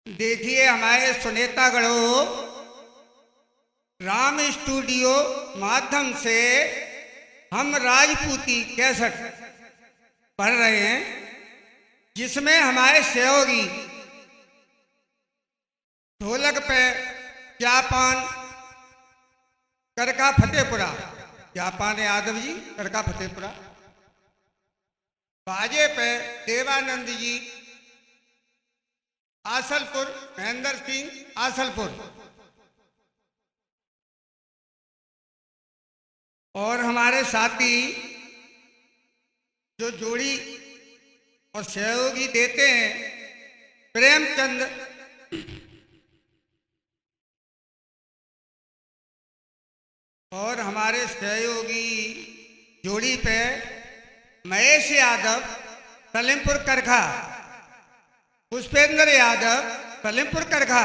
देखिए हमारे सुनेतागढ़ों राम स्टूडियो माध्यम से हम राजपूती कैसेट पढ़ रहे हैं, जिसमें हमारे सहयोगी ढोलक पे जापान करका फतेहपुरा, जापान यादव जी करका फतेहपुरा, बाजे पे देवानंद जी आसलपुर, महेंद्र सिंह आसलपुर, और हमारे साथी जो जोड़ी और सहयोगी देते हैं प्रेमचंद और हमारे सहयोगी जोड़ी पे महेश यादव सलीमपुर करखा, पुष्पेंद्र यादव सलीमपुर करखा,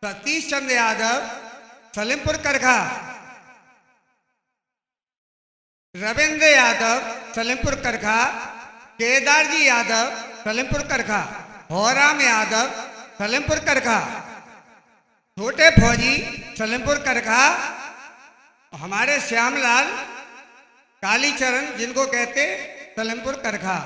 सतीश चंद्र यादव सलीमपुर करखा, रविंद्र यादव सलीमपुर करखा, केदार जी यादव सलीमपुर करखा, होराम यादव सलीमपुर करखा, छोटे फौजी सलीमपुर करखा, हमारे श्यामलाल कालीचरण जिनको कहते सलीमपुर करखा।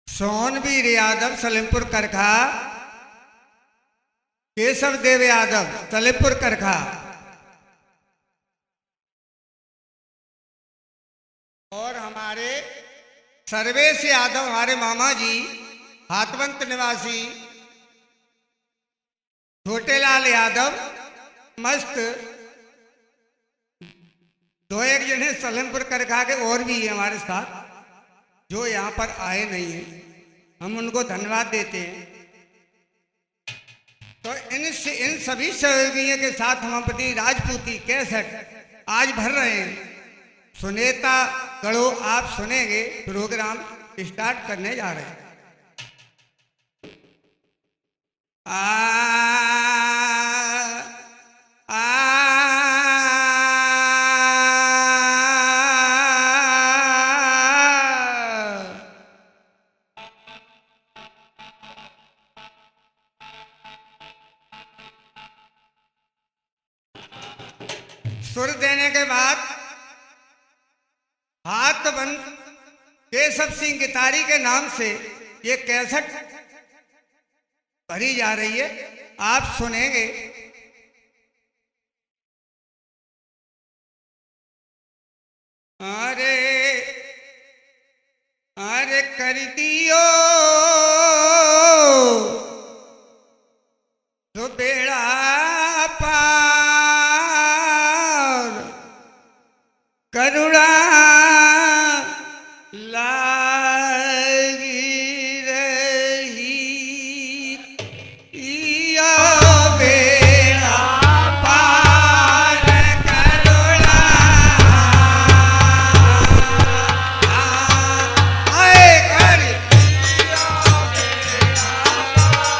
सोनवीर यादव सलीमपुर करखा, केशव देव यादव सलीमपुर करखा, और हमारे सर्वेश यादव हमारे मामा जी हाथवंत निवासी, छोटेलाल यादव मस्त, दो एक जने सलीमपुर करखा के और भी हैं हमारे साथ जो यहाँ पर आए नहीं हैं, हम उनको धन्यवाद देते हैं। तो इन सभी सहयोगियों के साथ हम अपनी राजपूती कैसेट आज भर रहे हैं। सुनेता गढ़ो आप सुनेंगे, प्रोग्राम स्टार्ट करने जा रहे हैं। सुर देने के बाद हाथ बंद केशव सिंह गितारी के नाम से ये कैसेट भरी जा रही है, आप सुनेंगे। अरे अरे कर दियो तो बेड़ा पार, करुणा लागी रही या बेड़ा पार, करुणा आए कर दिया बेड़ा पार,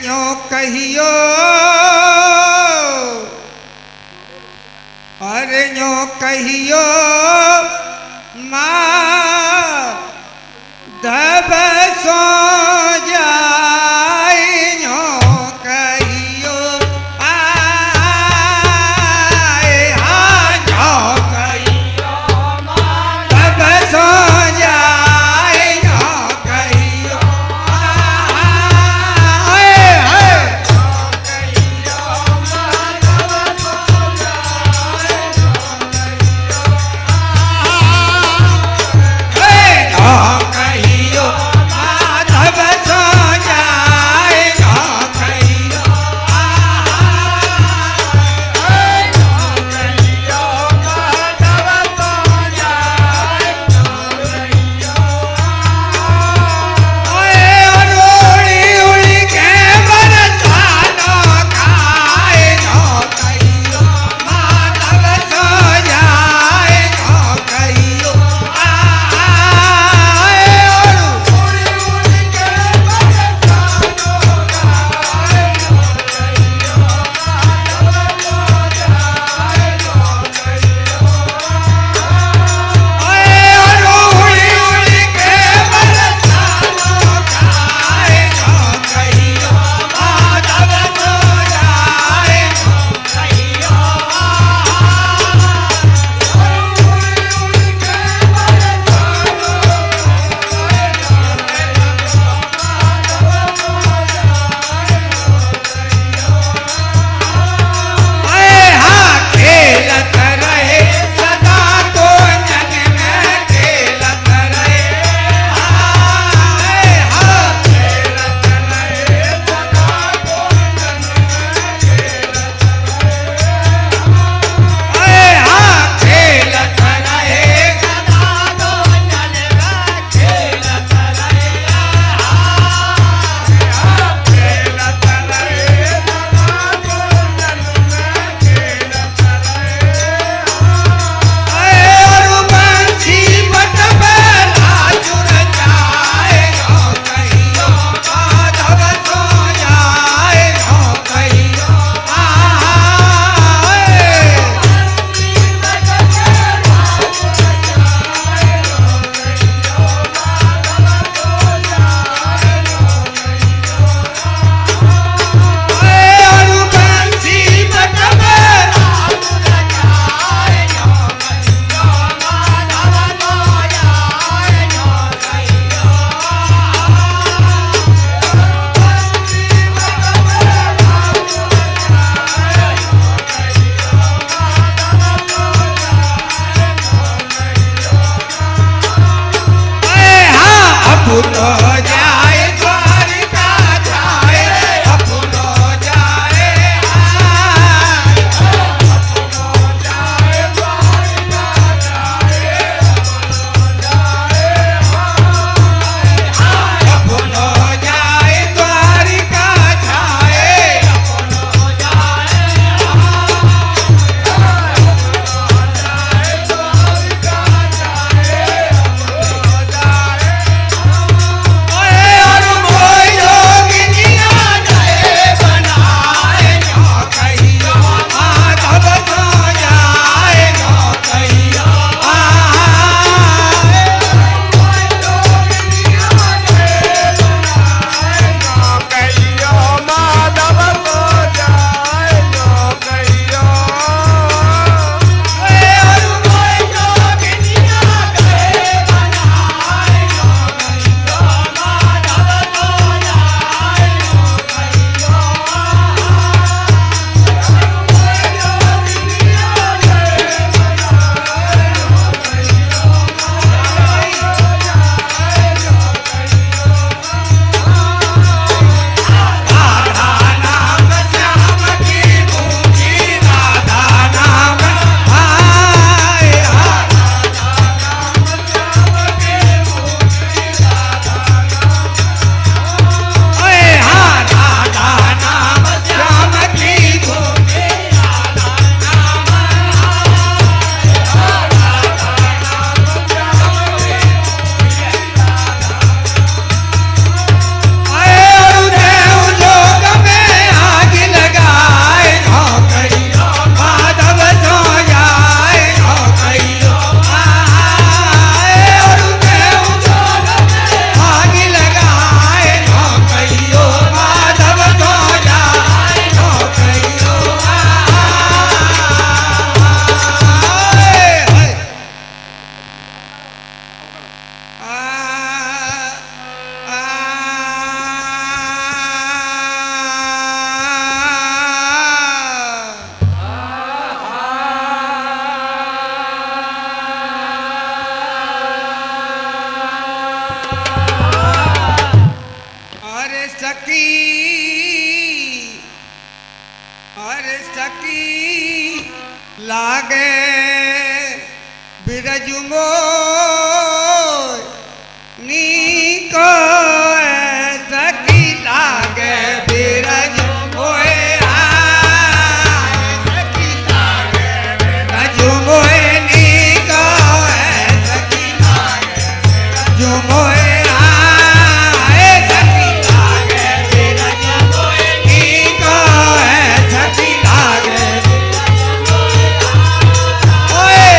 यो कहियो अरे यो कहियो माधव सो जाए यो कहियो आए हाँ यो कहियो माधव सो जाए यो कहियो आए आए और सकी लागे बिरज मोर नीको सकी लागे बिरज मोए सकी लागे बिरज मोए नीको सकी लागे बिरज मोए सकी लागे बिरज मोए नीको सकी लागे ओए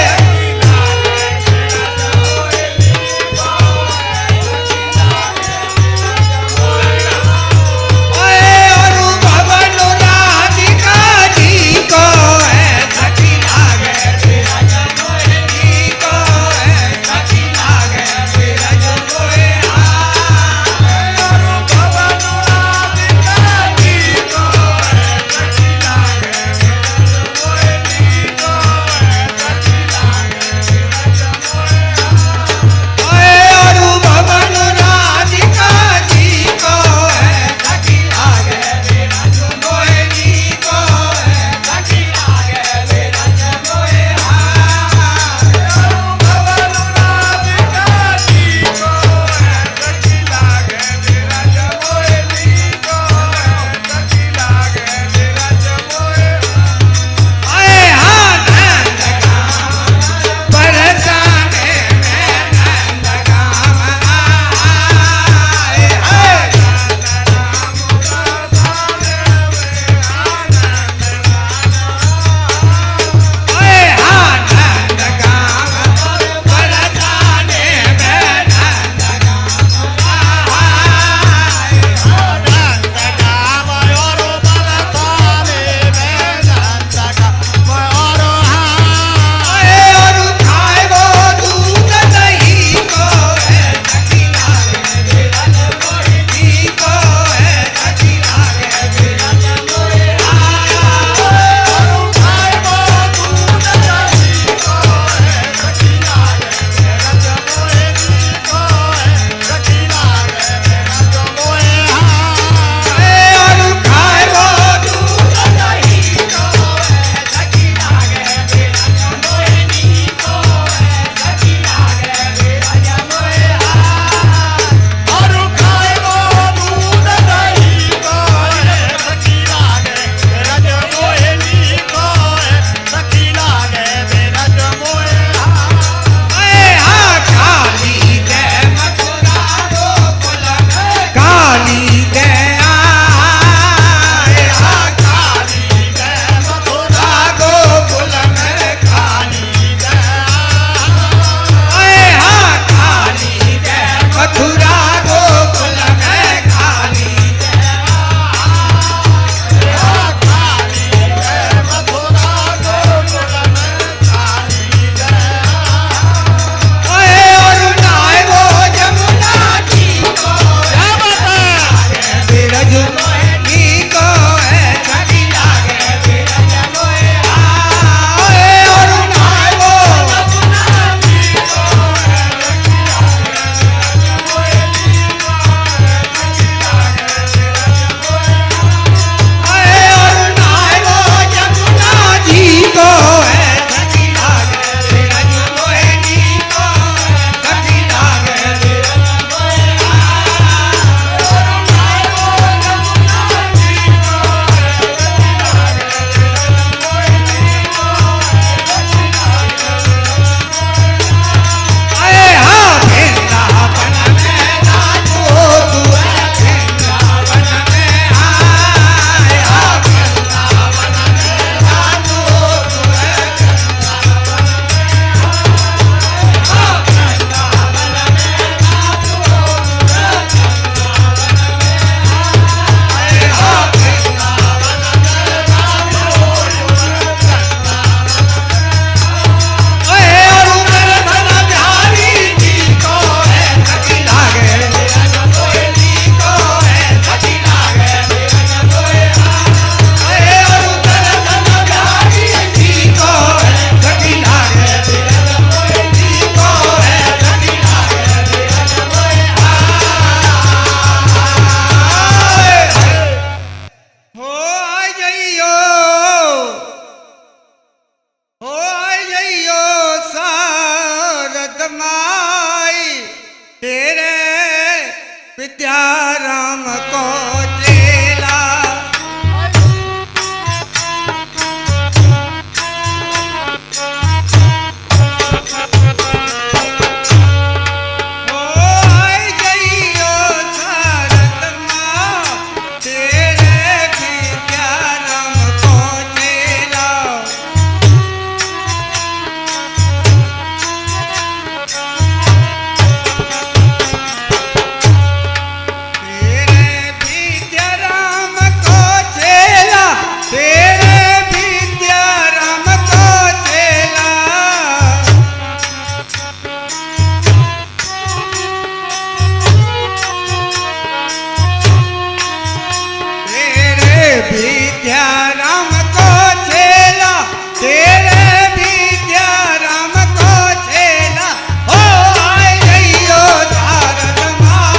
विद्या राम को चेला, तेरे विद्या राम को चेला, हो आए जइयो तारक माँ।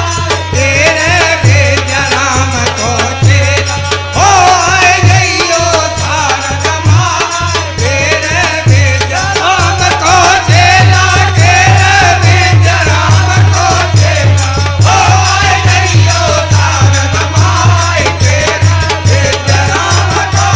तेरे विद्या राम को चेला, हो आए जइयो तारक माँ। तेरे विद्या राम को चेला, तेरे विद्या राम को चेला, हो आए जइयो तारक माँ। तेरे विद्या राम को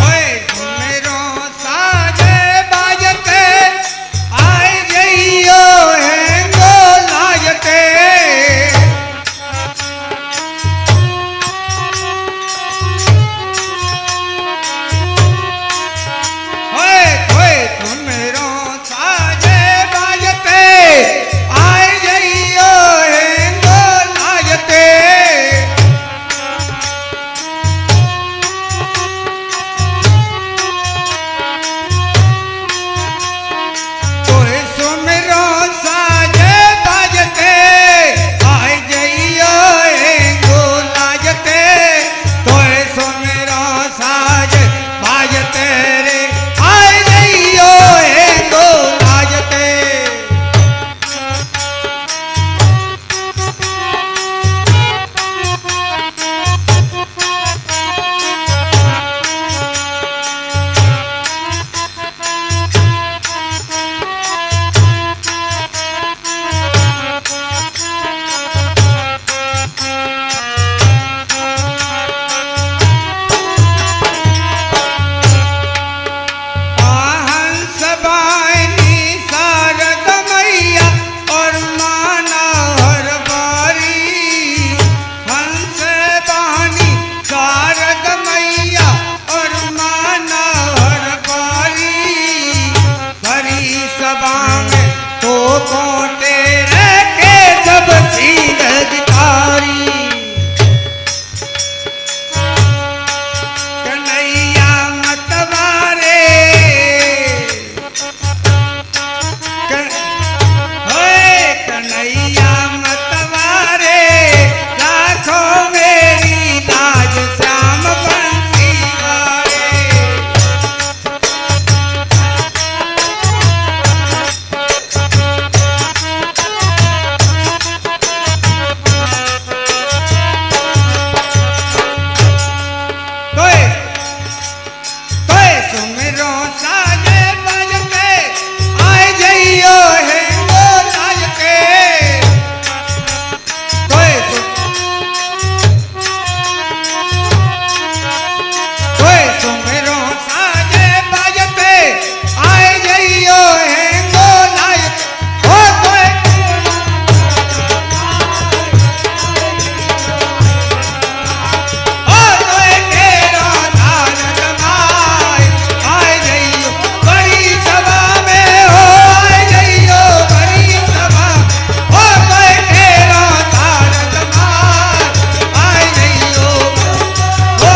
ओए मेरो साजे बाजते, आए जइयो हेंगो लाजते। ओए मेरो साजे बाजते, आए जइयो हेंगो लाजते। तोय सुमिरो साजे बाजते, आए जइयो हेंगो लाजते। तोय सुमिरो साजे बाजते रे, आए जइयो हेंगो लाजते। हंस बानी शारद मैया और माना हर बारी। हंस बानी शारद मैया और माना हर बारी। भरी सभा में तो कोटे रखे सब सीधकारी। कन्हैया मतवारे, कन्हैया मतवारे, राखो मेरी लाज श्याम बंसी वारे। तोय तोय सुमिरो साजे बाजते, आए जइयो हेंगो लाजते। तोय सुमिरो साजे बाजते, आए जइयो हेंगो लाजते। हो तोय ओ तोय केरो तारक माय, आए जइयो बड़ी सभा में। हो आए जइयो बड़ी सभा, हो तोय केरो तारक माय, आए जइयो। हो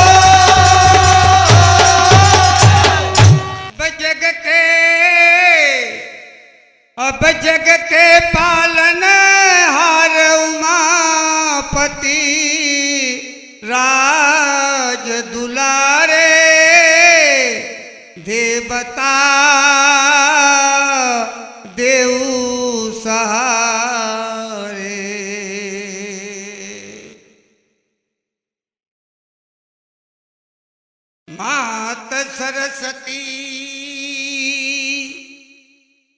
अब जग के पालन हार उमापति, राज दुलारे देवता देव सहारे। मात सरस्वती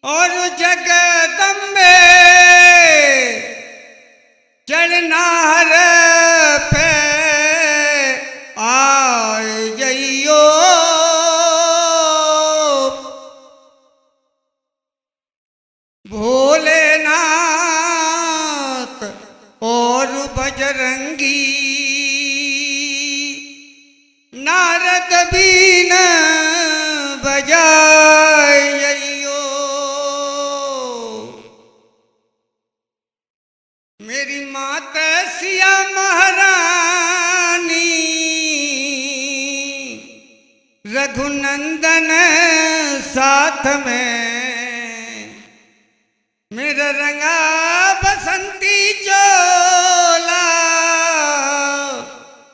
और जगदम्बे, चढ़नार पे आए जइयो। भोलेनाथ और बजरंगी, में, मेरा रंगा बसंती चोला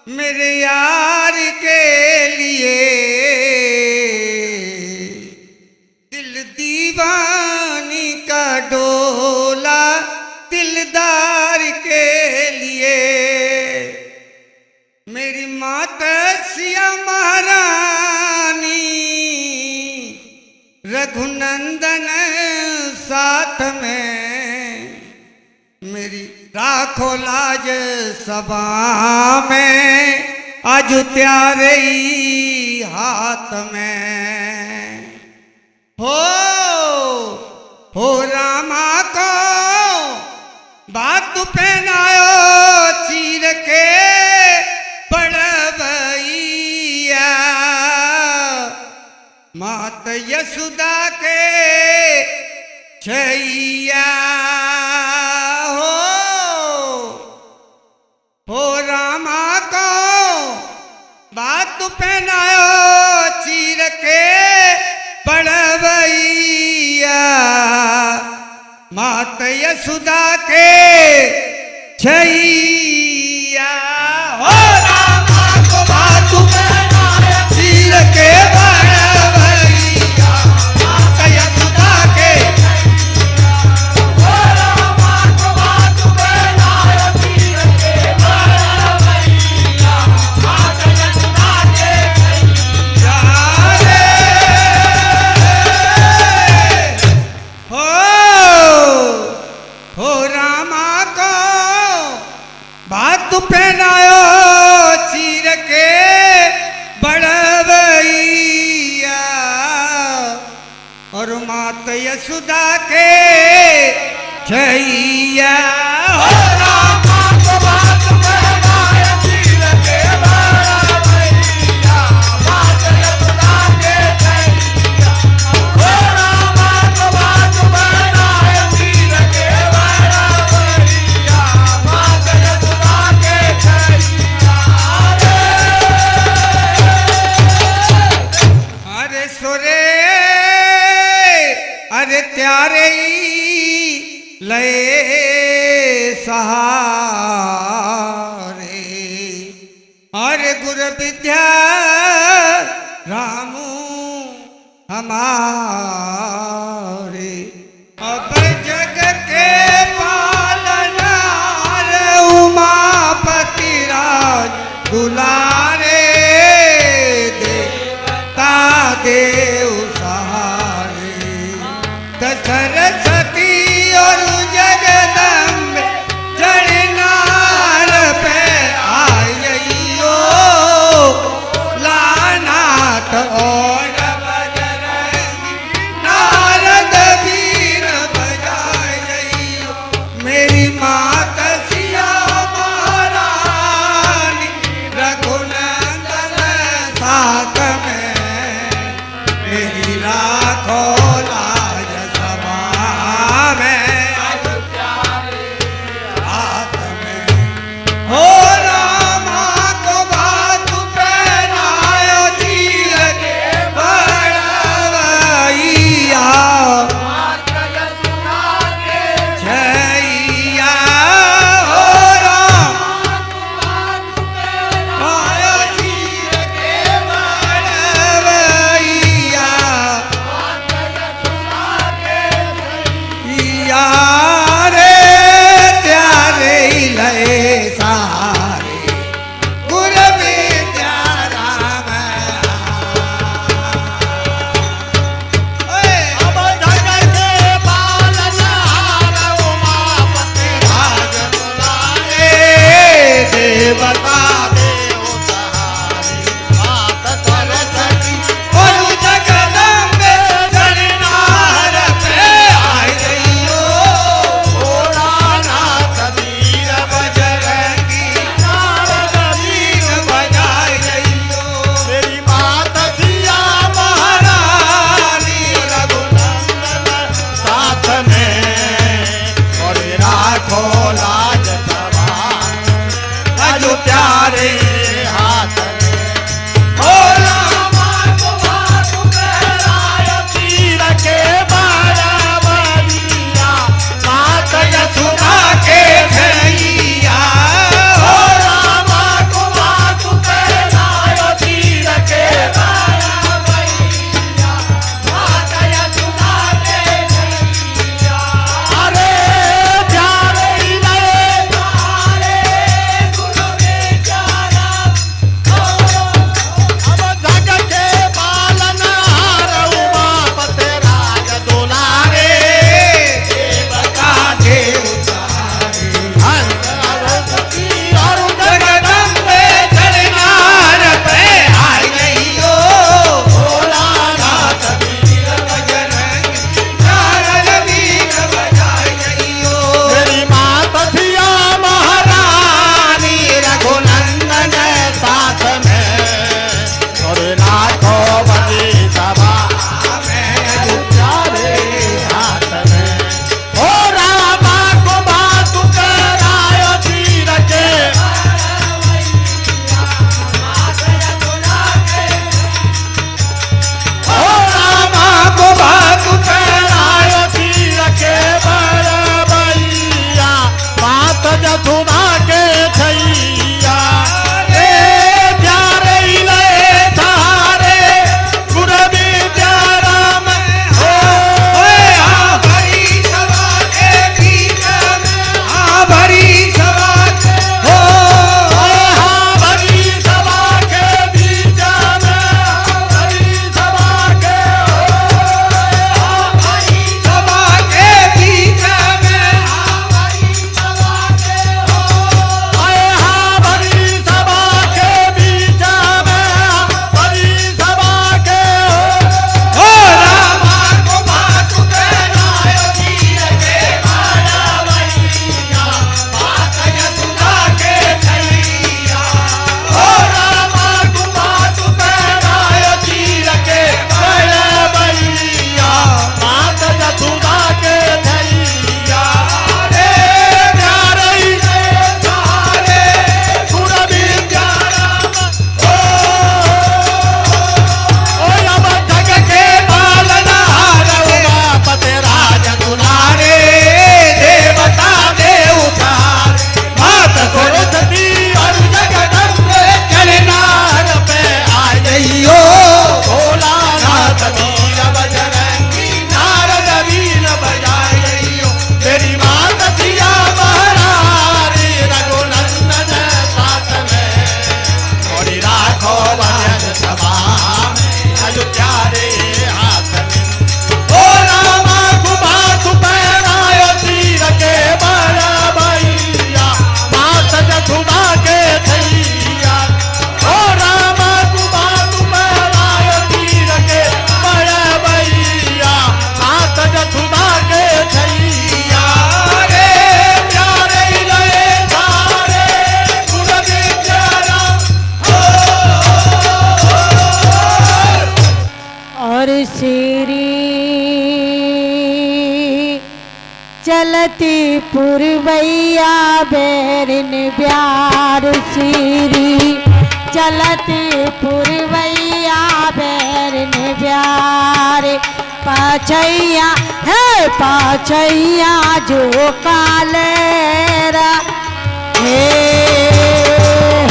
मेरे यार के लिए, दिल दीवानी का डोला दिलदार के लिए। मेरी माता सिया महारानी रघुनंदन साथ में, मेरी राखो लाज सभा में आज त्यारे हाथ में। हो रामा को बात पहनायो चीर के पड़वैया, मात यशोदा के छैया। हो रामा को बात पहनायो चीर के पड़वैया, मात यशोदा के छैया। हो रामा को बात पहनायो चीर के पड़वैया, मात यशोदा के। हो रामा को बात पहनायो चीर के पड़वैया, मात यशोदा के छैया। हो रामा को बात पहनायो चीर के बड़वैया, और मात यशोदा के छैया। हो रामा को बात पहनायो चीर के बड़वैया, मात यशोदा के छैया। हो रामा को बात पहनायो चीर के बड़वैया, मात यशोदा के छैया। अरे सोरे अरे त्यारे लय सहारे, अरे गुरु विद्या रामू हमारे। अब जग के पालनहार उमापति राज दुलारे, देवता देव सहारे। सरस्वती और जगदम्बे चढ़नार पे आइयो, लानाथ और बजरंगी नारद वीर बजाइयो। मेरी मात सिया महारानी रघुनंदन साथ में, मेरी राखो लाज सभा में हाथ में। हो रामा को बात पहनायो चीर के बड़वैया, मात यशोदा के छैया। हो रामा को बात पहनायो चीर के बड़वैया, मात यशोदा के छैया। रे त्यारे लय सारे गुरु विद्या राम। अब जग के पालनहार उमापति राज दुलारे, देवता देव सहारे। मात सरस्वती और जगदम्बे चढ़नार पे आइयो, भोलानाथ वीर बजरंगी नारद वीर बजाइयो। मेरी मात सिया महारानी रघुनंदन साथ में, और राखो लाज सभा अजो प्यारे हाथ में। हो रामा को बात पहनायो चीर के श्री चलती पुरवैया बैरन ब्यार श्री चलती पुरवैया बैरन ब्यार पाछैया है पाछैया जो कालेरा हे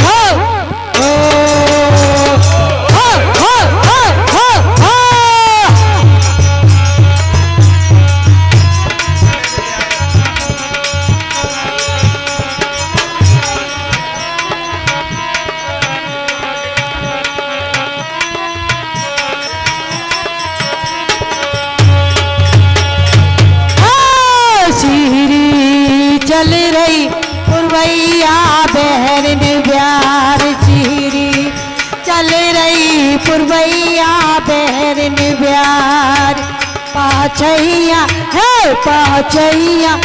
हो हो हो हो हो हो चल रही पुरवैया बैरन ब्यार श्री चल रही पुरवैया बैरन ब्यार पाछैया है पाछैया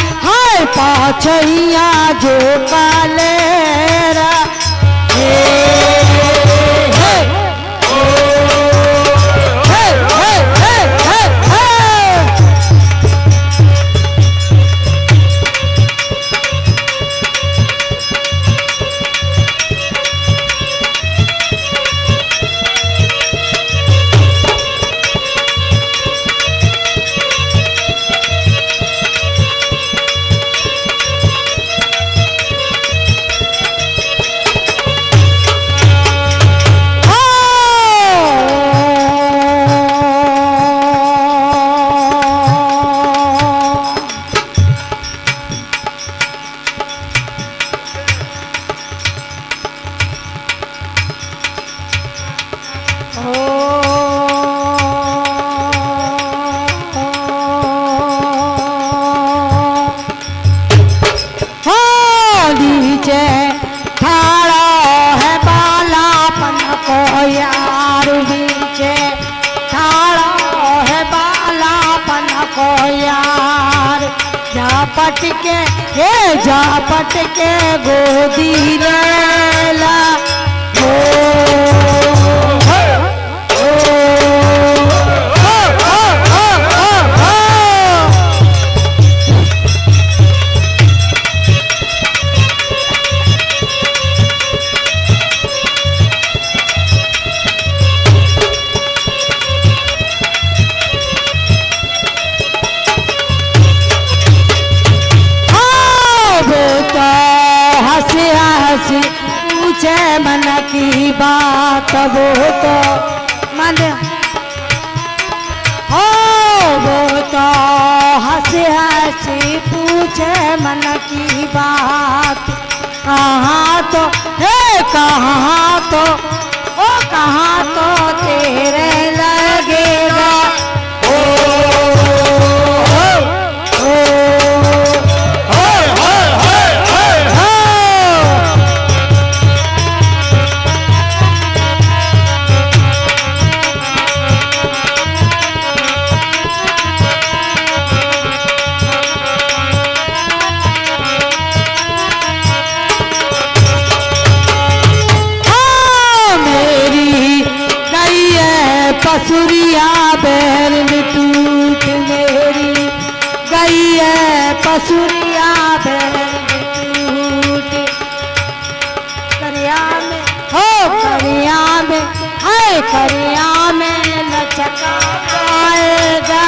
जो कालेरा हे हे पटके हे जा पटके गोदी लेला हो पूछे मन की बात वो तो मन हो वो तो हंसी हंसी पूछे मन की बात कहाँ तो हे कहाँ तो ओ कहाँ तो तेरे लगेगा पसुरिया बैरन टूट मेरी गई है पसुरिया बैरन टूट करिया में हो करिया में है करिया में लचका आएगा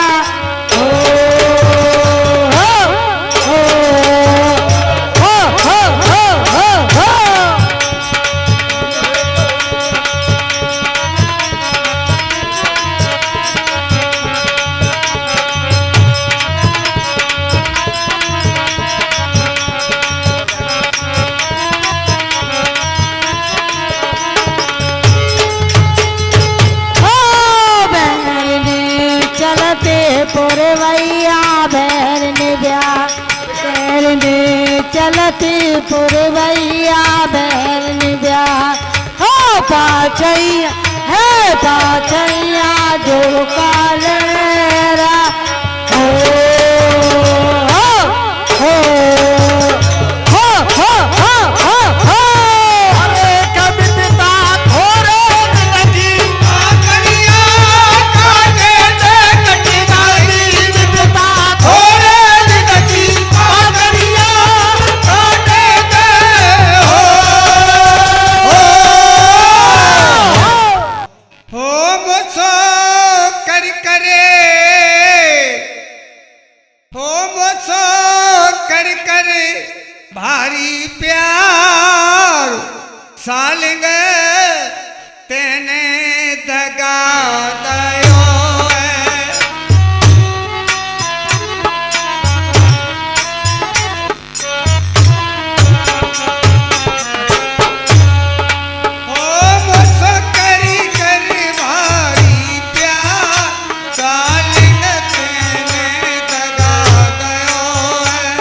हो हो हो हो हो हो हो पुरवैया बैरन बैरन चलती पुरवैया बैरन ब्यार हो पाछैया है पाछैया जो कालेरा हो हो हो हो हो हो हो अरे कविता थोड़े लगी करिया काटे सालिंग तेने दगा दयो है। ओ मुझसे करी करी भारी प्यार, सालिंग तेने दगा दयो है।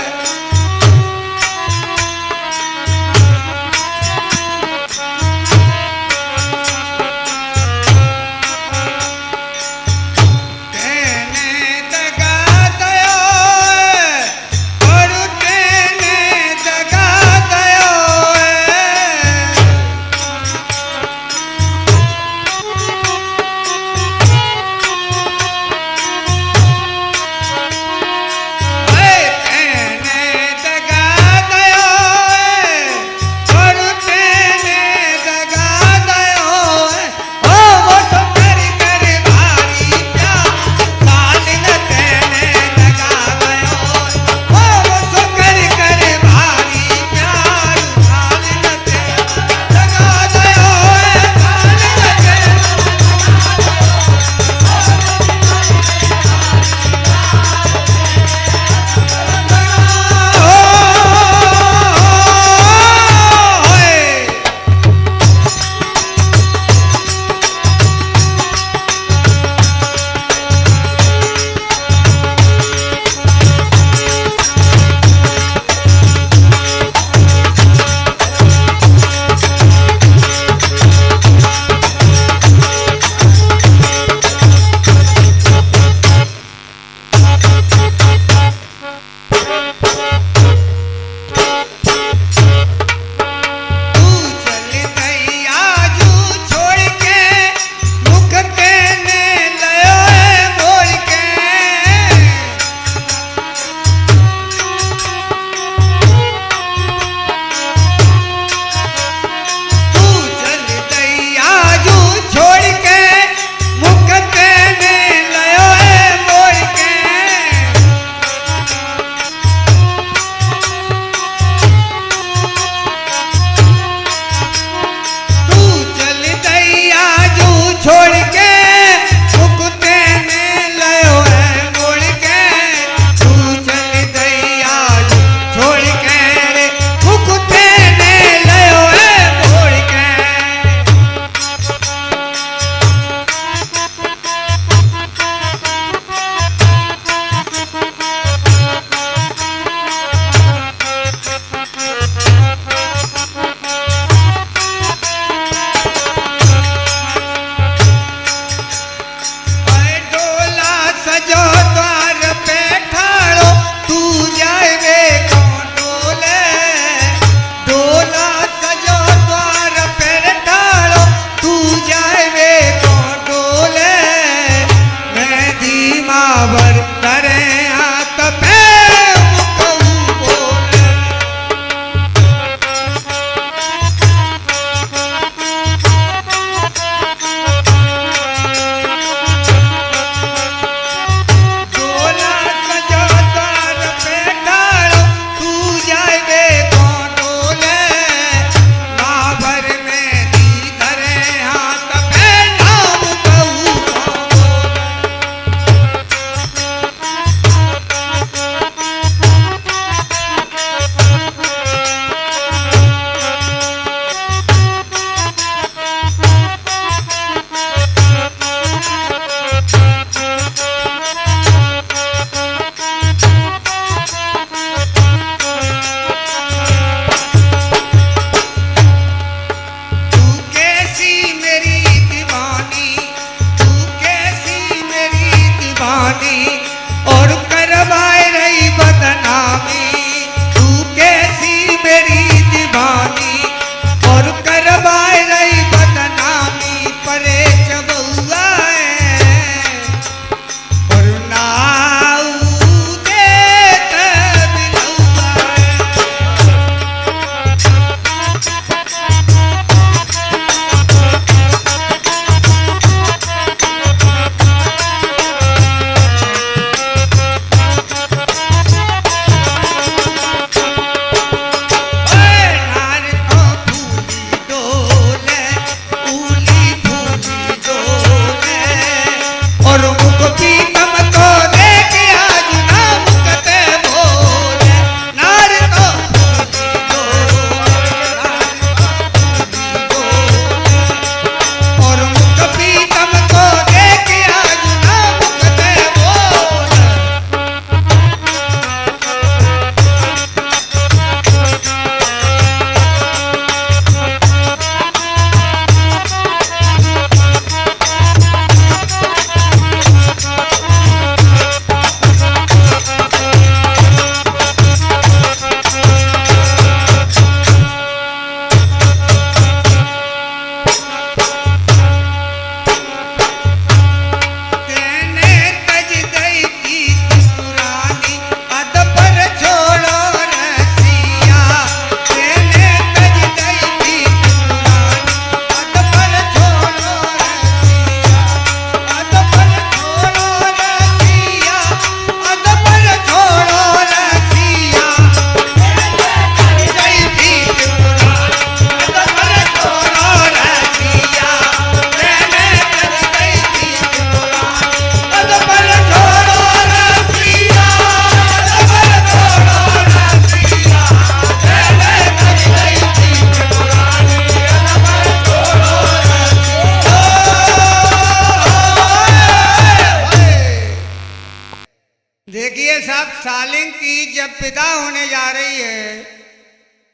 सालिन की जब विदा होने जा रही है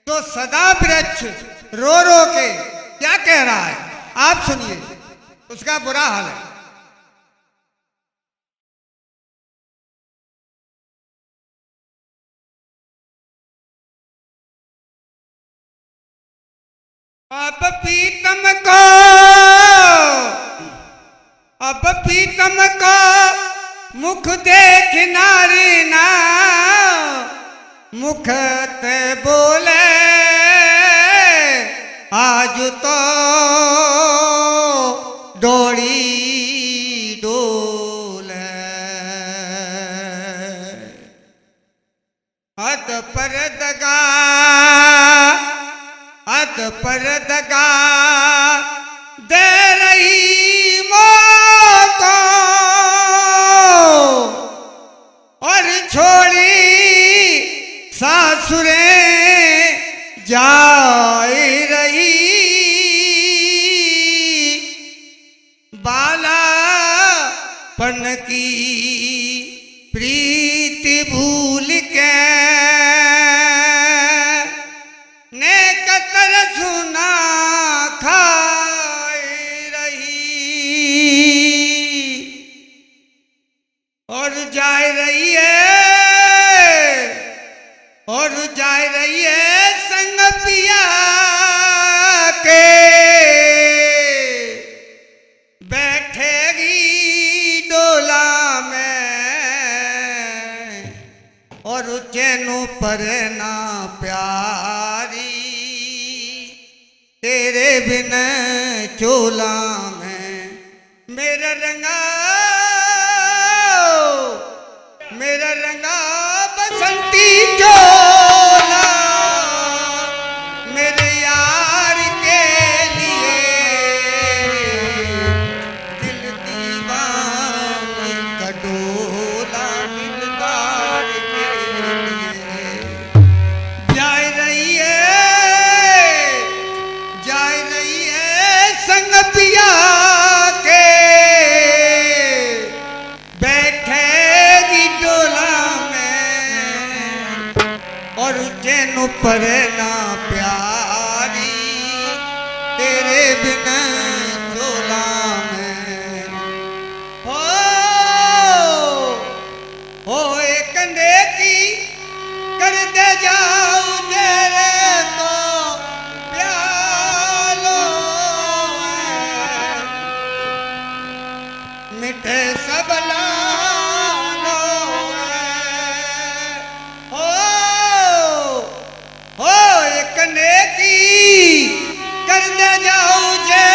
तो सदा वृक्ष रो रो के क्या कह रहा है आप सुनिए, उसका बुरा हाल है। अब पीतम को मुख देख नारी ना मुख ते बोले आज तो डोरी डोले। अत पर दगा दे रही मौत और छोड़ी सासुरें जाए रही। बालापन की प्रीति भूल के ने कतर सुना खाए रही और जाए रही है संग पिया के बैठेगी डोला में और चैनों पर ना प्यारी तेरे बिन चोला में। मेरा रंगा बसंती चोला मेरे यार के लिए दिल दीवाने का डोला दिलदार के लिए जाए रही है संग पिया के बैठेगी डोला और चैन पर ना प्यारी तेरे बिना डोला में। हो एक नेकी कर दे जाओ तेरे को प्यालो मिठे सब लालो हो एक नेकी कर दे जाओ जे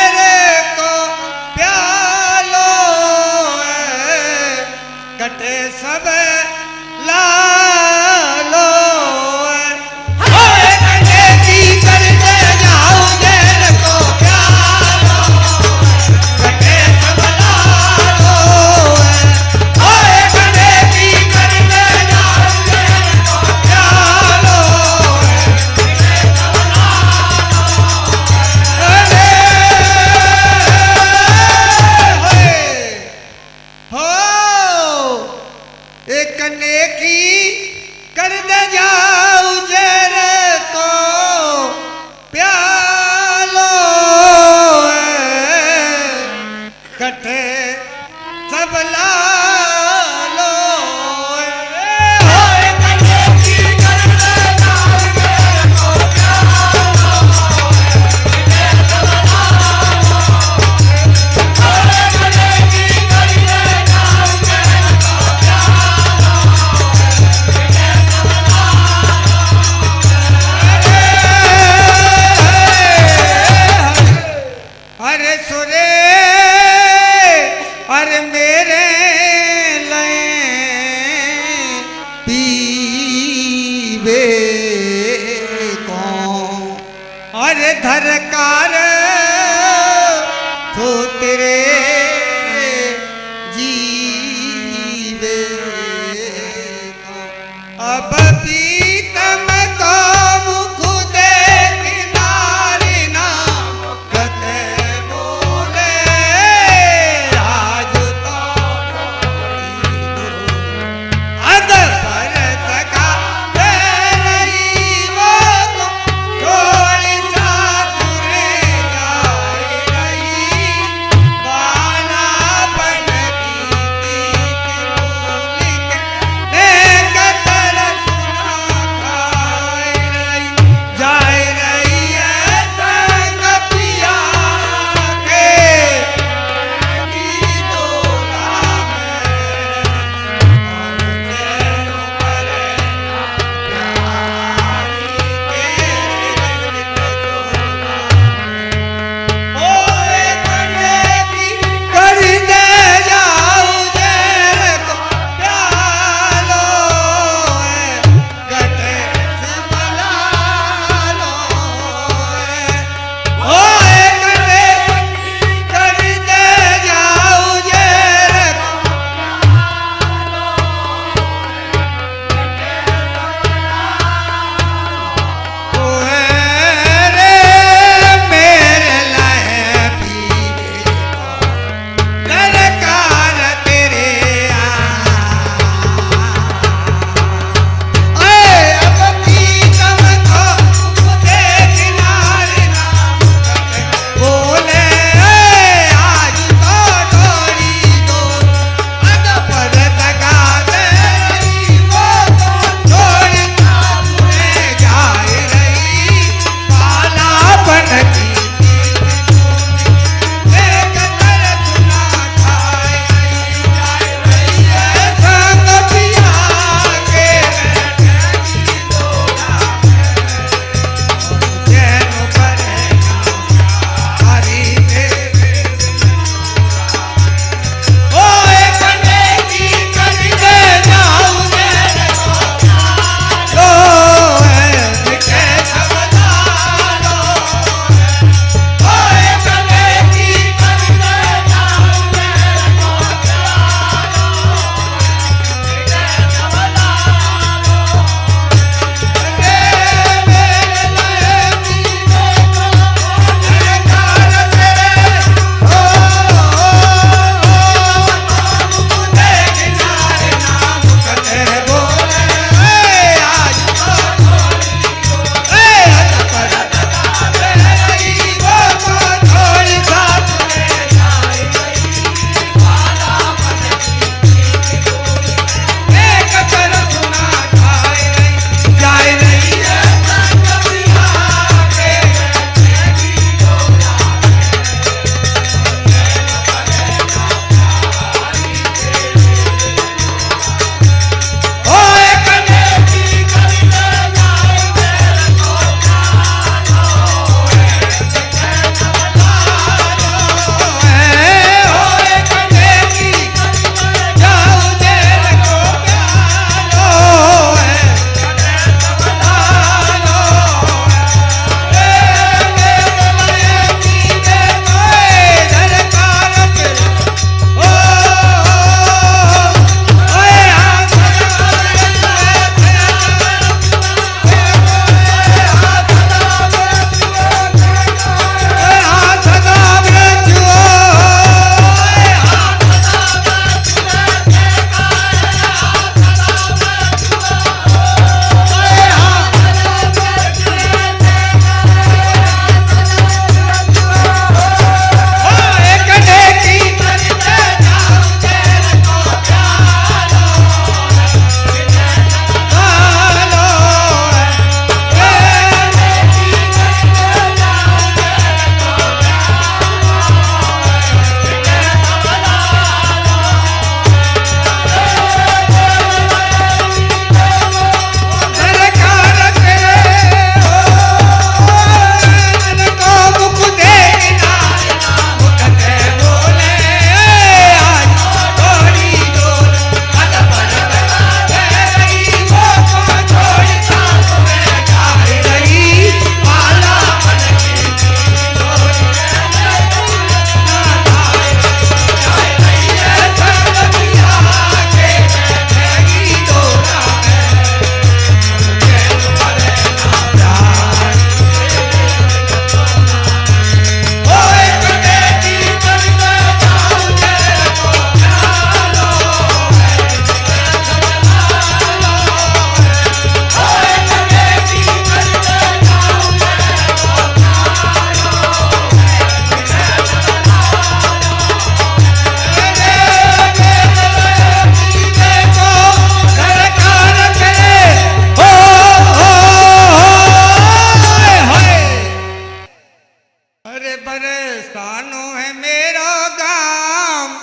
बरसानो है मेरा गाम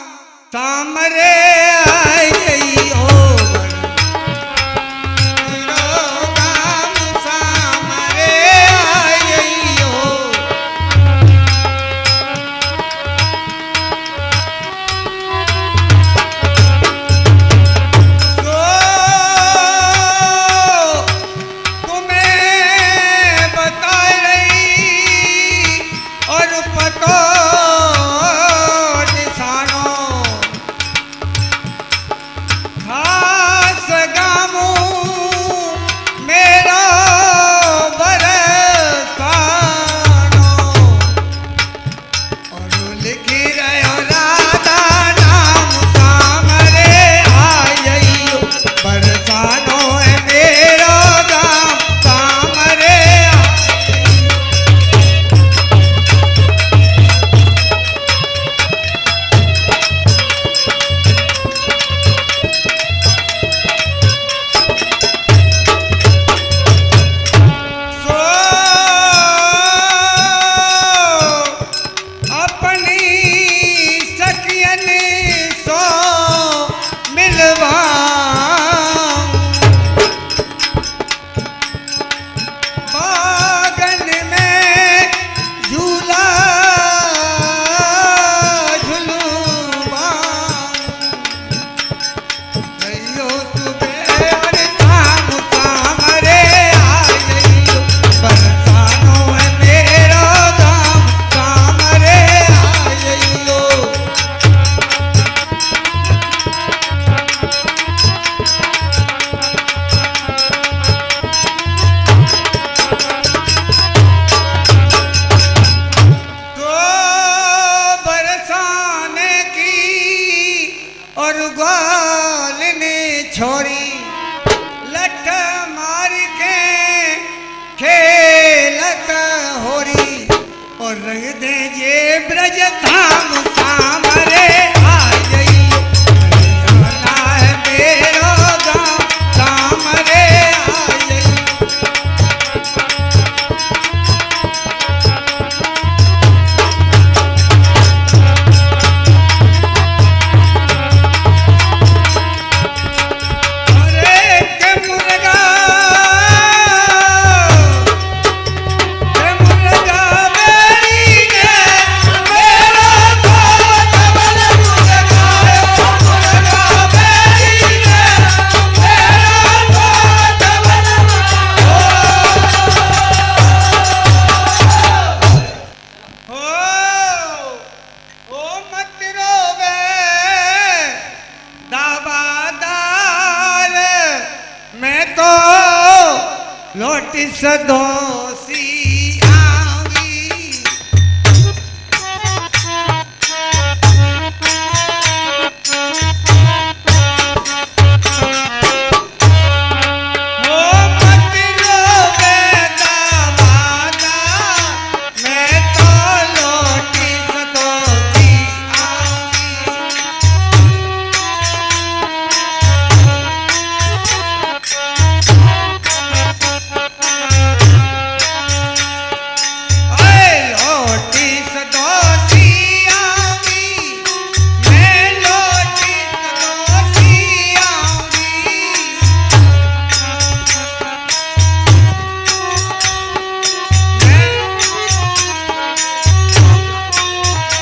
सामरे आई हो मेरा गाम सामरे आई हो तो तुम्हें बता रही और पतो निशानों खास गामू मेरा बरसानो और लिखी रहो राधा नाम सामरे आई हो बरसानो है मेरा गाम सामरे सो अपनी सखियन सो मिलवा बागन में झूला झुलवा रहियो सुबह और शाम सामरे आई हो बरसानो है मेरा गाम सामरे आई हो तो बरसाने की और ग्वाल ने छोड़ी लठ मार के खेलत होरी और रंग दे जे ब्रज धाम सामरे आई हो बरसाना है मेरा गाम सामरे आई हो अरे के मुर्गा बेरी ने मेरा तो डबल मुर्गा मुर्गा बेरी ने मेरा तो डबल हो ओ मत रोवे दाबादार मैं तो लोटी सदोसी आवी ओ मत रोवे दाबादार मैं तो लोटी सदोसी आवी ओए लोटी सदोसी आवी मैं लोटी सदोसी आवी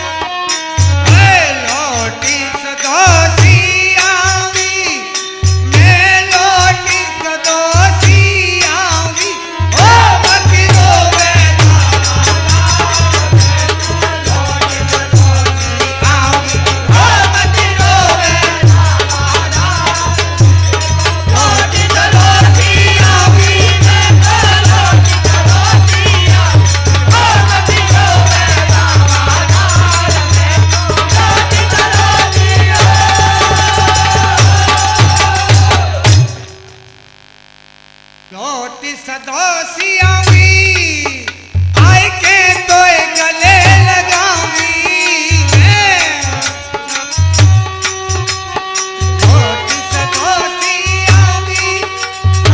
मैं लोटी सदोसी आवी मैं लोटी सदोसी आवी ओ मत रोवे आवी ओ मत रोवे लोटी सदोसी आवी मैं लोटी सदोसी आवी ओ मत रोवे लोटी सदोसी लोटी सदोसी आवी आय के तोय गले लगावी मैं लोटी सदोसी आवी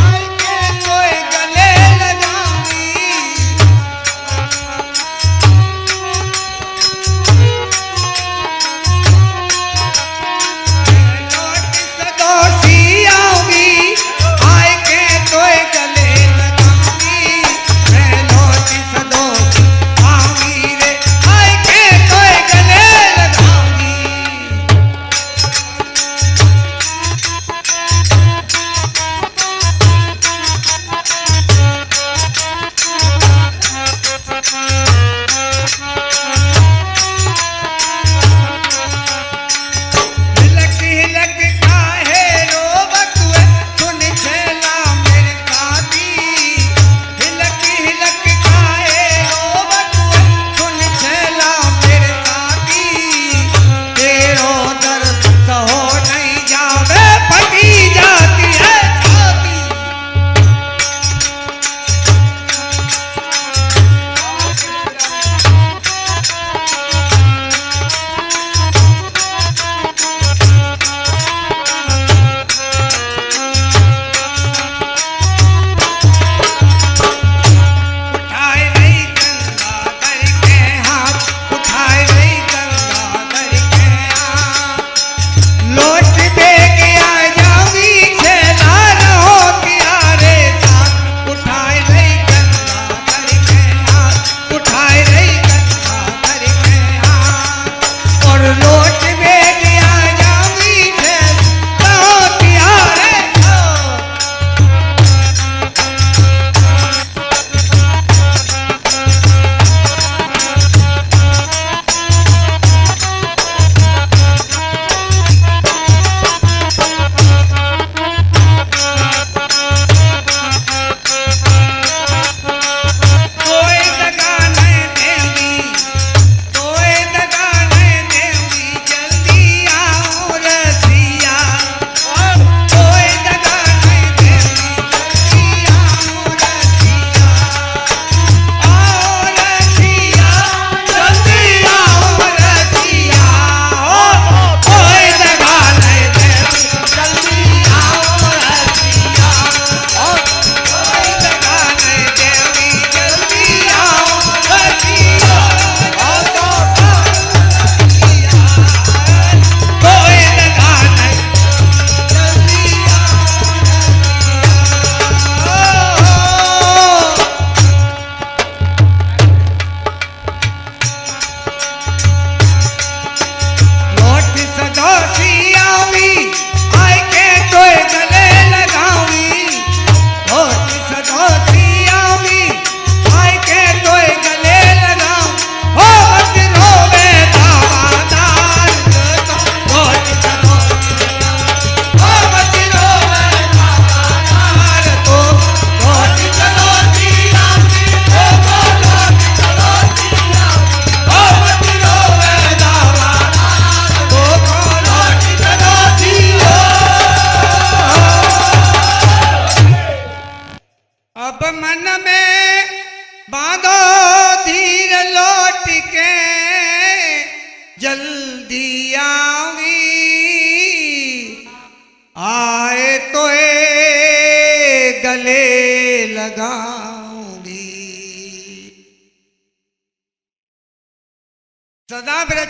आय के तोय गले लगावी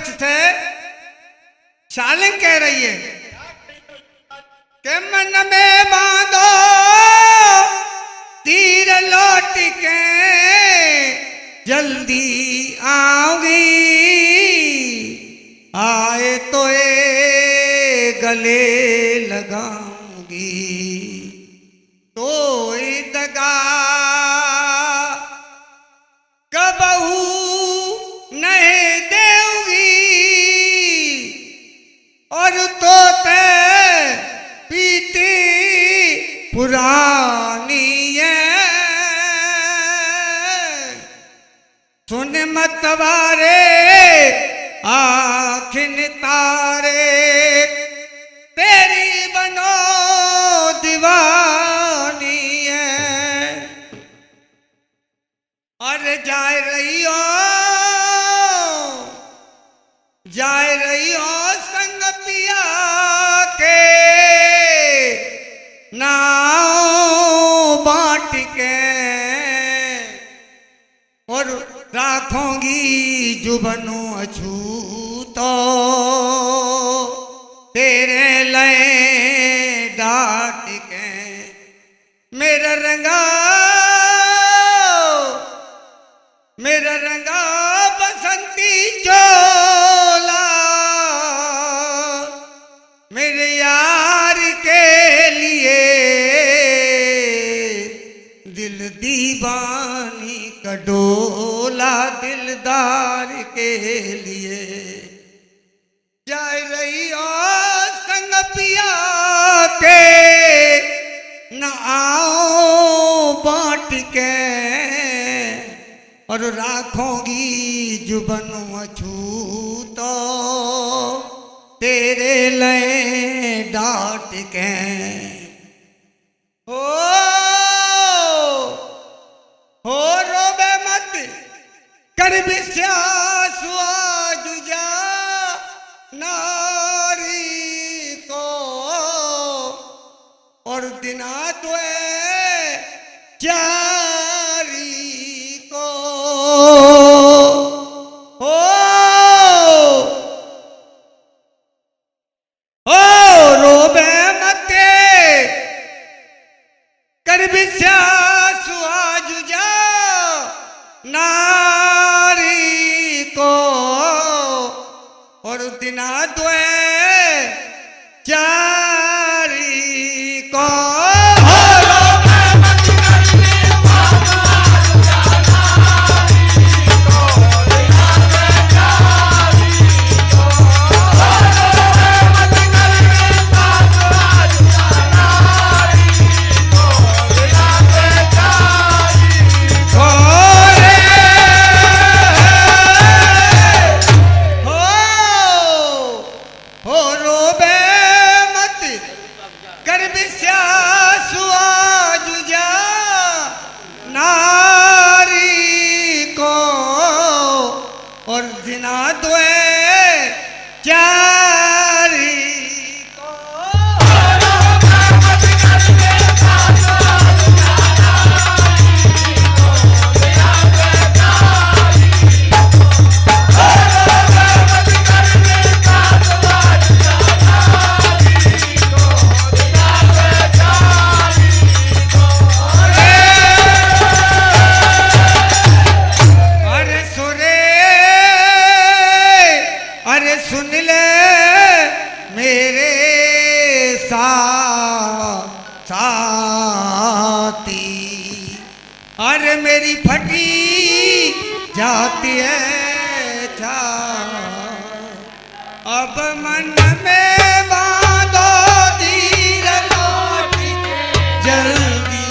पक्ष से शालिंग कह रही है कि मन में बांधो तीर लौट के जल्दी आऊंगी, आए तो ये गले लगाऊंगी, तो दगा कबहू नहीं देऊंगी, और तो ते पीती पुरानी है, सुन मतवारे आखिन तारे, तेरी बनो दीवानी है, और जा रही हो संग पिया के नाव बांट के, और राखोंगी जुबनु अछूतो, तेरे लय डाट के, मेरा रंगा बसंती चोला, मेरे यार के लिए दिल दीवानी का डोला, दिलदार के लिए जा रही हो संग पिया के न आओ बांट के, और राखोगी जुबनु अछूतो, तेरे लय डांट के, हो रोबे मत कर विश्वास जुजा नारी को, और दिना तो चारी को, रोबे मत कर विश्वास जुजा नारी को, और दिना द्वे चारी को, अरे मेरी फटी जाती है छा, अब मन में बांधो धीर लौट जल्दी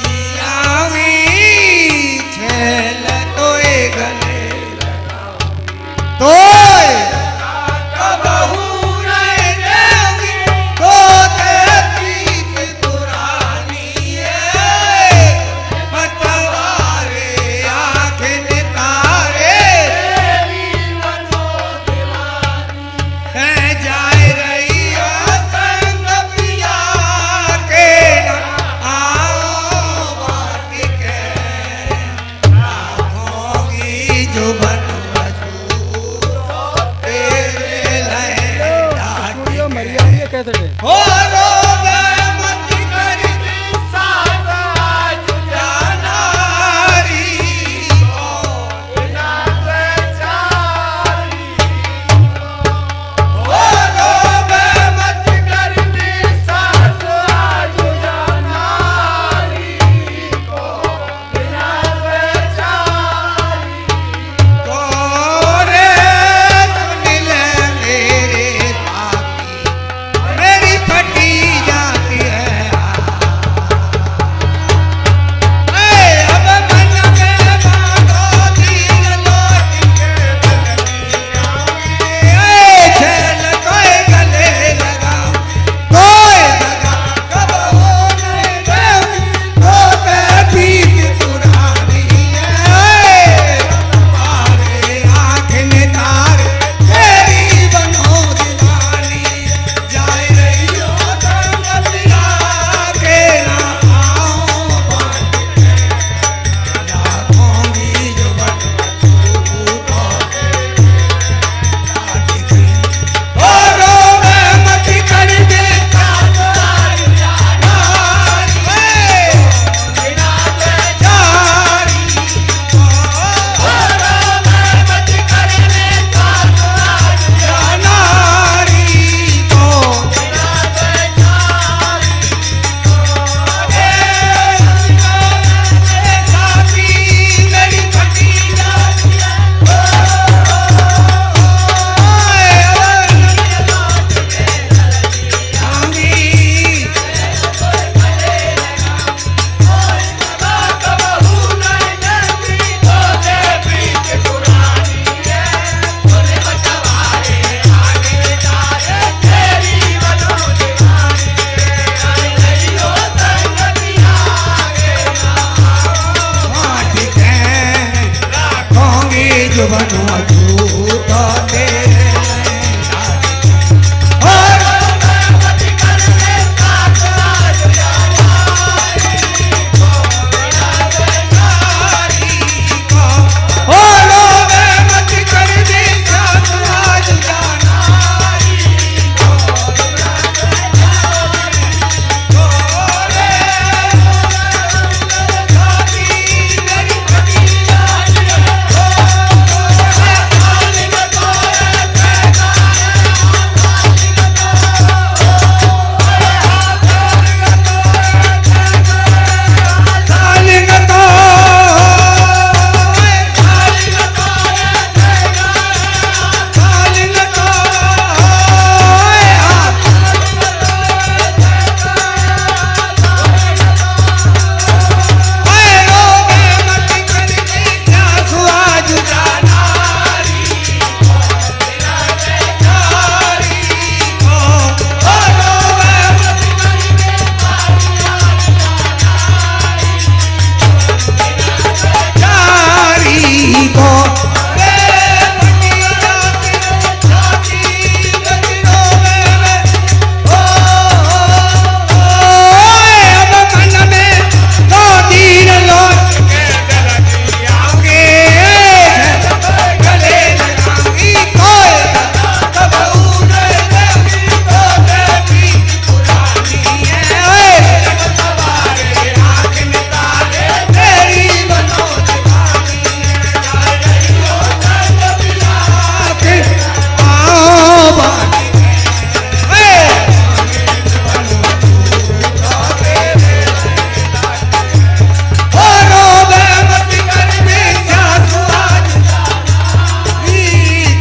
आवी, छेल तोए गले तोए कबहू नहीं देगी, तो तेरी पुरानी है, मतवारे आँखें तारे, है जाए रही है कैसे थे? हो रोवे मत करती साथ आज जानारी को बिना बेचारी हो रोवे मत करती साथ आज जानारी को बिना बेचारी को रे सुन ले मेरे साथी मेरी फटी जाती है अब मन में बांधो दिल लौट के चल कोई गले लगाओ कोई लगा कब हो नहीं तो बीत पुरानी है तुम्हारे आँख में तारे तेरी बनो दीवानी जाए रही हो संगतिया के ना आओ जाऊंगी जो बन ओ रोवे मत कर दे साथ जाना बिना बेचारी ओ रोवे मत कर दे साथ जाना को बिना बेचारी साथी मेरी फटी जाती है जो बनो झूठा तेरे और मत कर दे साथ आज जानारी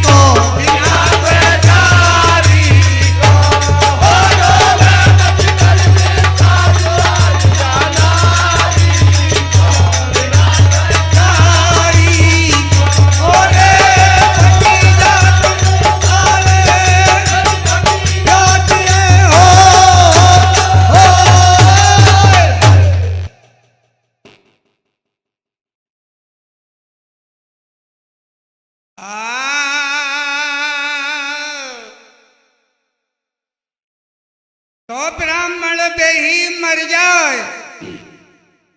को बिना बेचारी को ओ रोवे मत कर दे साथ आज जानारी को बिना बेचारी को रे साथी मेरी फटी जाती है तो ब्राह्मण बेही मर जाए,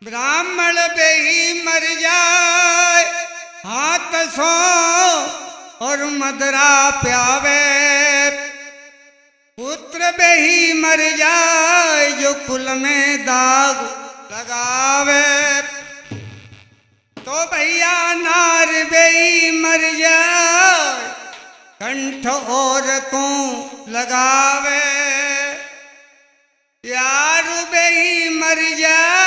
ब्राह्मण बेही मर जाए, हाथ सो और मदरा प्यावे, पुत्र बेही ही मर जाए जो कुल में दाग लगावे, तो भैया नार बेई मर जाए कंठ औरतों लगावे, यार बेई मर जाए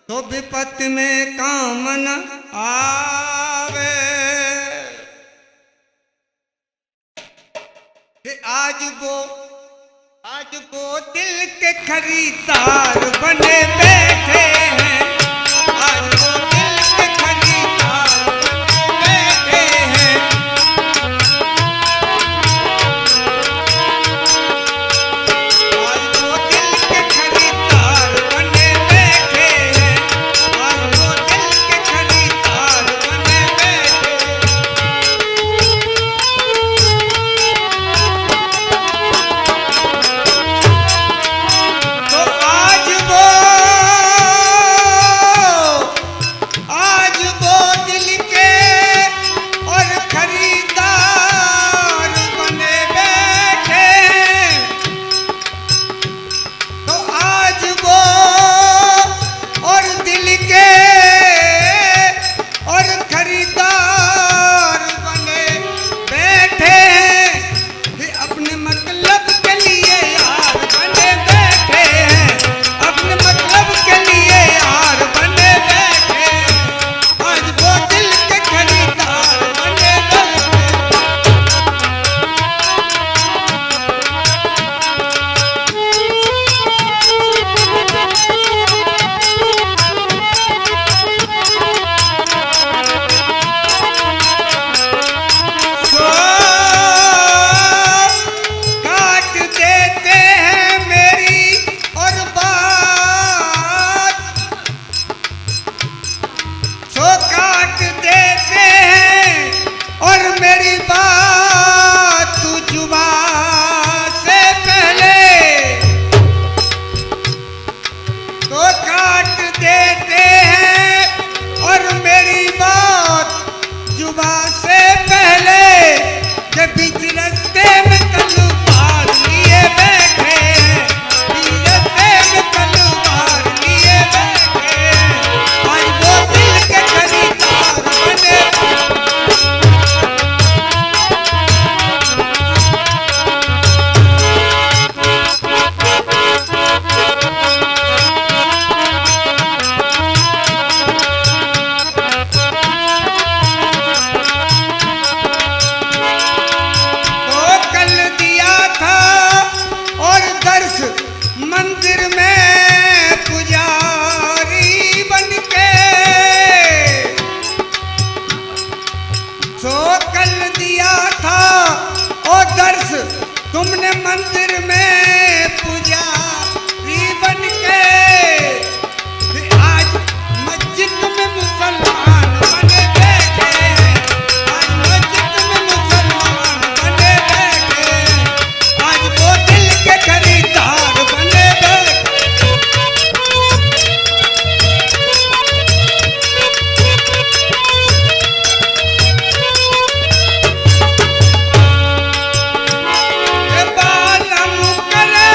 तो विपत्ति में काम न आवे। आज वो दिल के खरीदार बने बैठे हैं, आज वो दिल के खरीदार बने बैठे हैं। आज वो दिल के खरीदार बने बैठे हैं, आज वो दिल के खरीदार बने बैठे हैं। तो आज वो दिल के और खरीदार बने बैठे हैं। तो आज वो और दिल के और खरीदार बने बैठे हैं, ये अपने मतलब के लिए यार बने बैठे हैं, अपने मतलब के लिए यार बने बैठे हैं। आज वो दिल के खरीदार बने बैठे हैं। सो काट देते हैं मेरी और बात, सो काट देते हैं और मेरी बात तू जुबान से पहले, तो काट देते हैं और मेरी बात जुबान से पहले, जब बीच रास्ते में तलवार लिए बैठे हैं, बीच रास्ते में तलवार लिए बैठे हैं। आज वो दिल के खरीदार बने। तो कल दिया था और दर्श मंदिर में पुजारी बनके, सो कल दिया था और दर्श तुमने मंदिर में पुजारी बनके, आज मस्जिद में मुसलमान बने बैठे हैं, आज मस्जिद में मुसलमान बने बैठे हैं। आज वो दिल के खरीदार बने बैठे। बालम करे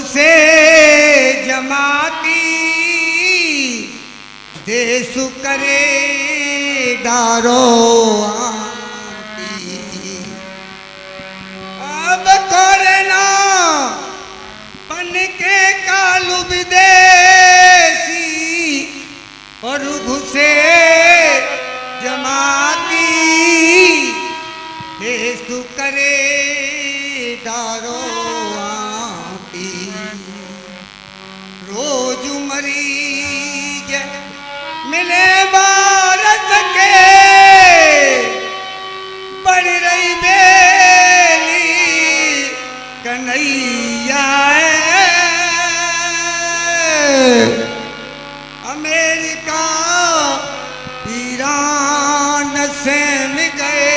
घुसे जमाती देसु करे डारो आती। अब करना बन के कालू विदेशी और घुसे जमाती देसु करे डारो आती। रोज मरीज मिले भारत के बढ़ रही बेली कन्हैया अमेरिका ईरान से में गए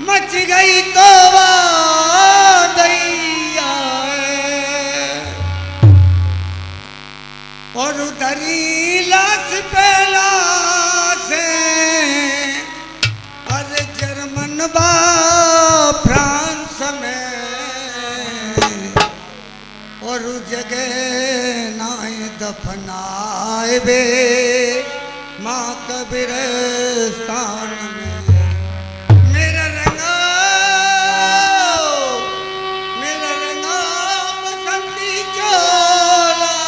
मच गई तो दैया और उधरी लाश पहला से अरे जर्मन बा फ्रांस में और जगह नाए दफनाए बे माँ कब्रिस्तान में। मेरा रंगा बसंती चोला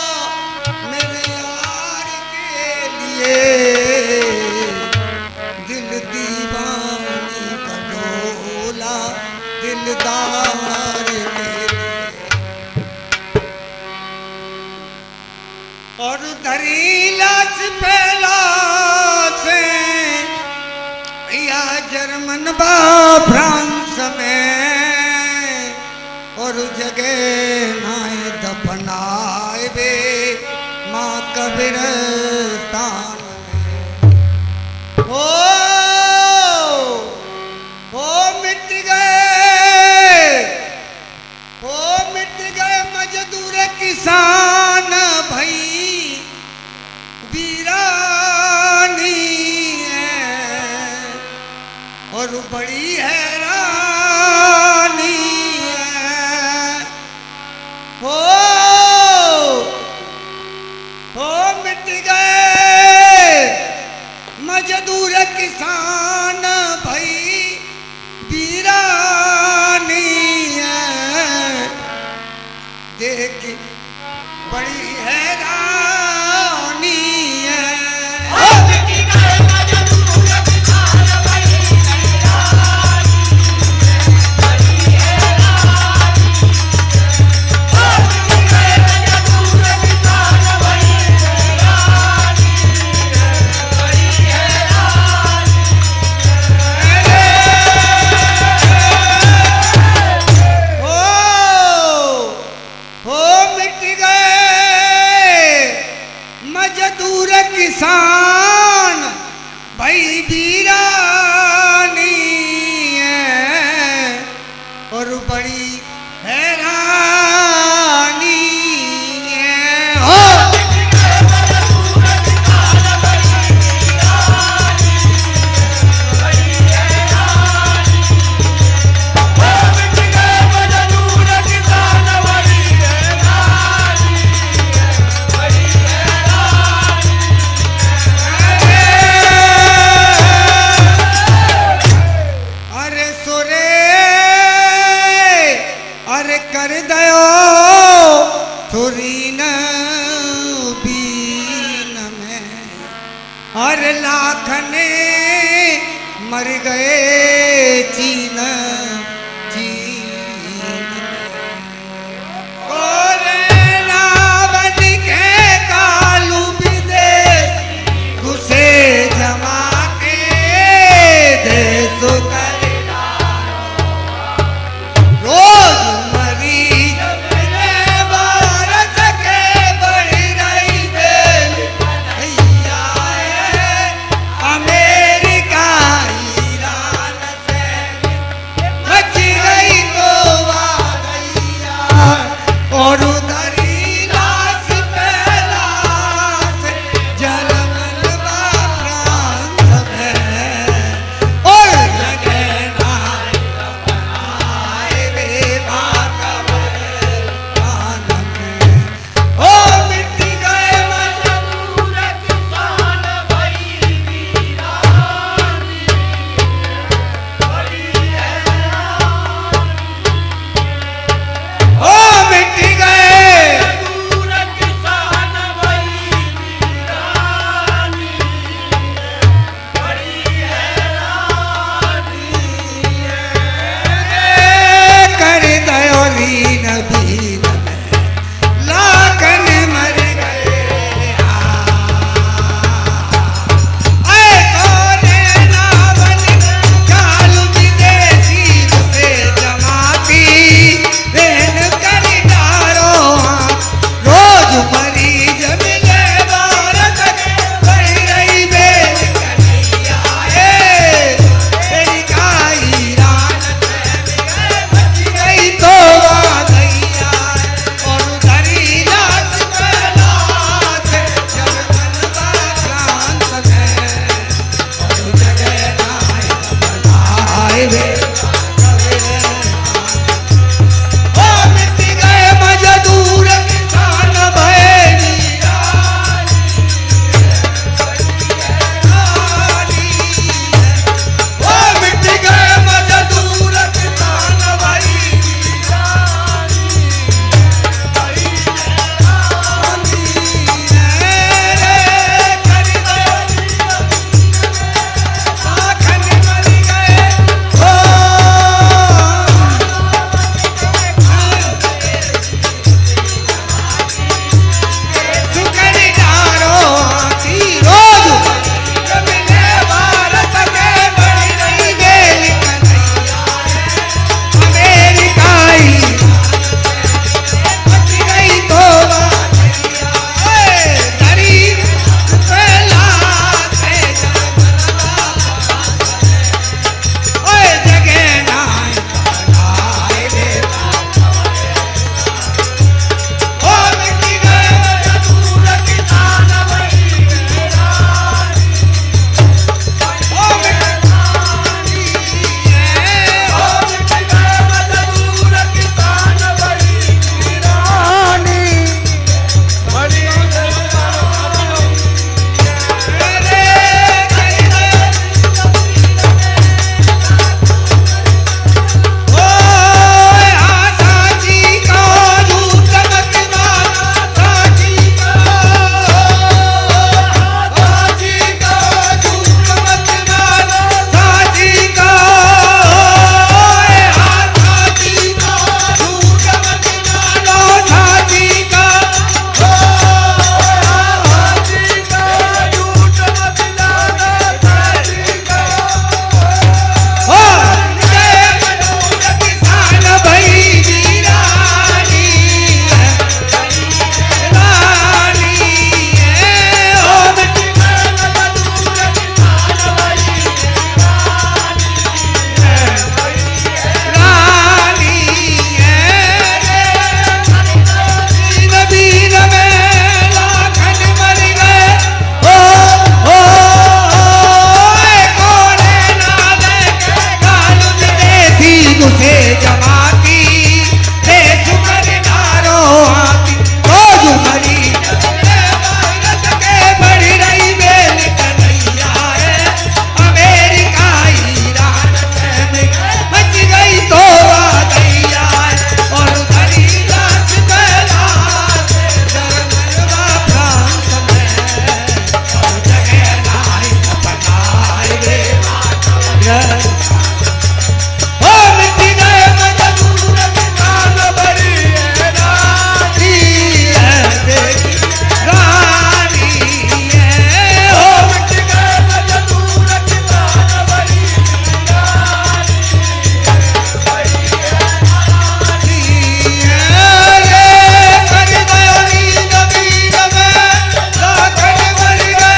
मेरे यार के लिए दिल दीवानी का डोला दिलदार के लिए। और धरी लाश पहला से या जर्मन बा फ्रांस में और जगह नाए दफनाए बे माँ कब्रिस्तान में। मिट गए मजदूर किसान भाई वीरानी है और बड़ी हैरानी है। मिट गए मजदूर किसान भाई वीरानी है। देख बड़ी हैरानी है। किसान भाई वीरानी है और बड़ी हैरानी है। कर दयो थोड़ी न बीन में हर लाख ने मर